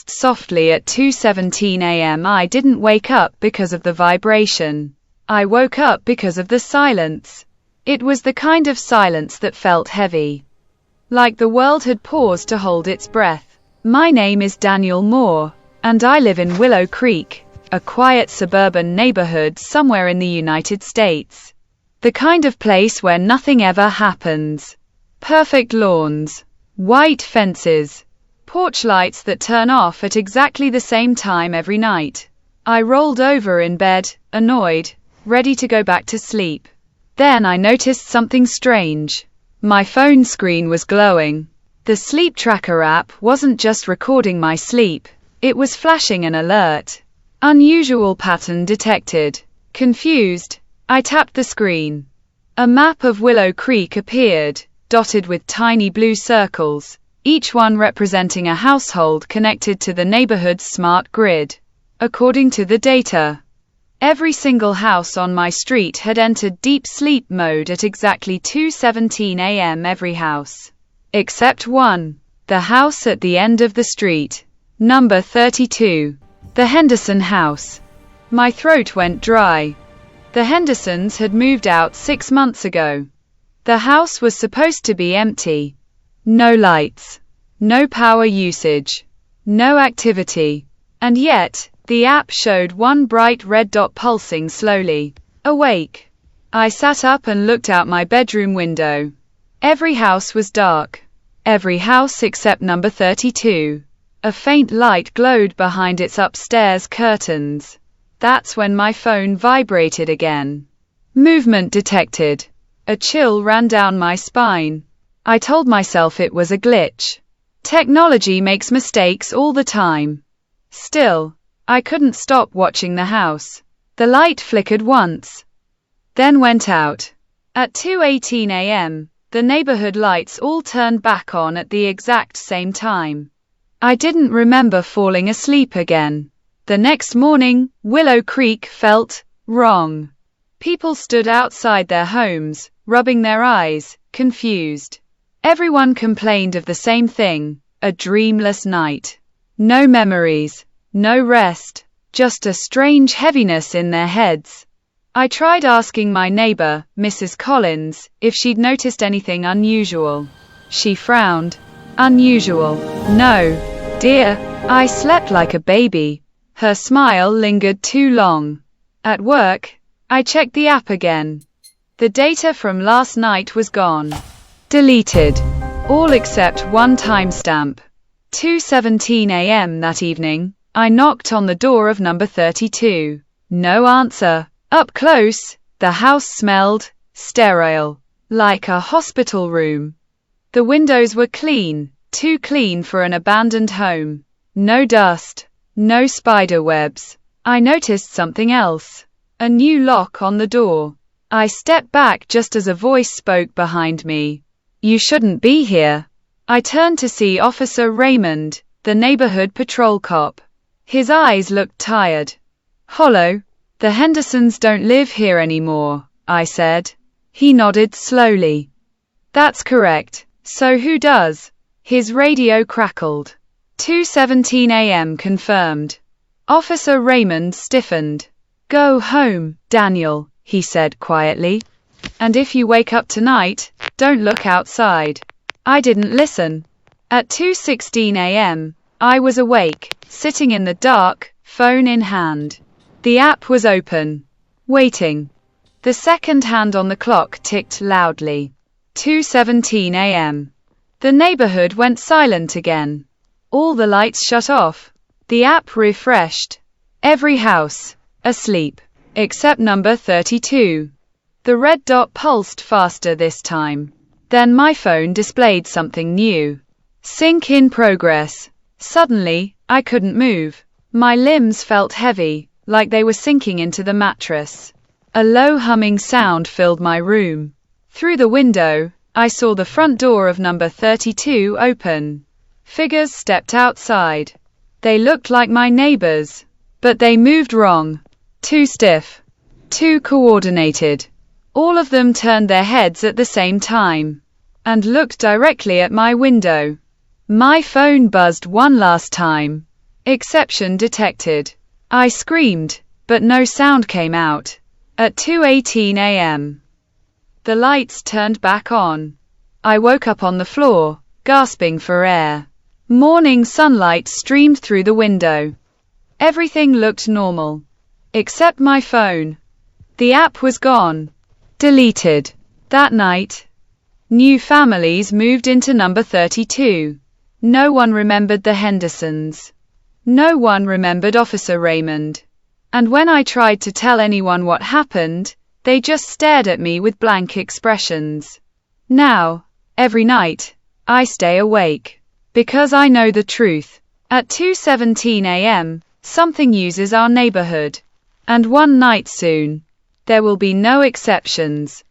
softly at 2:17 a.m. I didn't wake up because of the vibration. I woke up because of the silence. It was the kind of silence that felt heavy, like the world had paused to hold its breath. My name is Daniel Moore, and I live in Willow Creek, a quiet suburban neighborhood somewhere in the United States. The kind of place where nothing ever happens. Perfect lawns, white fences, porch lights that turn off at exactly the same time every night. I rolled over in bed, annoyed, ready to go back to sleep. Then I noticed something strange. My phone screen was glowing. The sleep tracker app wasn't just recording my sleep, it was flashing an alert. Unusual pattern detected. Confused, I tapped the screen. A map of Willow Creek appeared, dotted with tiny blue circles, each one representing a household connected to the neighborhood's smart grid. According to the data, every single house on my street had entered deep sleep mode at exactly 2:17 a.m. Every house, except one. The house at the end of the street. Number 32. The Henderson house. My throat went dry. The Hendersons had moved out 6 months ago. The house was supposed to be empty. No lights, no power usage, no activity. And yet, the app showed one bright red dot pulsing slowly. Awake. I sat up and looked out my bedroom window. Every house was dark. Every house except number 32. A faint light glowed behind its upstairs curtains. That's when my phone vibrated again. Movement detected. A chill ran down my spine. I told myself it was a glitch. Technology makes mistakes all the time. Still, I couldn't stop watching the house. The light flickered once, then went out. At 2:18 a.m., the neighborhood lights all turned back on at the exact same time. I didn't remember falling asleep again. The next morning, Willow Creek felt wrong. People stood outside their homes, rubbing their eyes, confused. Everyone complained of the same thing, a dreamless night. No memories, no rest, just a strange heaviness in their heads. I tried asking my neighbor, Mrs. Collins, if she'd noticed anything unusual. She frowned. Unusual? No, dear, I slept like a baby. Her smile lingered too long. At work, I checked the app again. The data from last night was gone. Deleted. All except one timestamp. 2:17 a.m. that evening, I knocked on the door of number 32. No answer. Up close, the house smelled sterile, like a hospital room. The windows were clean, too clean for an abandoned home. No dust, no spider webs. I noticed something else. A new lock on the door. I stepped back just as a voice spoke behind me. You shouldn't be here. I turned to see Officer Raymond, the neighborhood patrol cop. His eyes looked tired. Hollow. The Hendersons don't live here anymore, I said. He nodded slowly. That's correct. So who does? His radio crackled. 2:17 a.m. confirmed. Officer Raymond stiffened. Go home, Daniel, he said quietly. And if you wake up tonight, don't look outside. I didn't listen. At 2:16 a.m., I was awake, sitting in the dark, phone in hand. The app was open. Waiting. The second hand on the clock ticked loudly. 2:17 a.m. The neighborhood went silent again. All the lights shut off. The app refreshed. Every house asleep, except number 32. The red dot pulsed faster this time. Then my phone displayed something new. Sync in progress. Suddenly, I couldn't move. My limbs felt heavy, like they were sinking into the mattress. A low humming sound filled my room. Through the window, I saw the front door of number 32 open. Figures stepped outside. They looked like my neighbors, but they moved wrong. Too stiff. Too coordinated. All of them turned their heads at the same time and looked directly at my window. My phone buzzed one last time. Exception detected. I screamed, but no sound came out. At 2:18 a.m., the lights turned back on. I woke up on the floor, gasping for air. Morning sunlight streamed through the window. Everything looked normal. Except my phone. The app was gone. Deleted. That night, new families moved into number 32. No one remembered the Hendersons. No one remembered Officer Raymond. And when I tried to tell anyone what happened, they just stared at me with blank expressions. Now, every night, I stay awake. Because I know the truth. At 2:17 a.m., something uses our neighborhood. And one night soon, there will be no exceptions.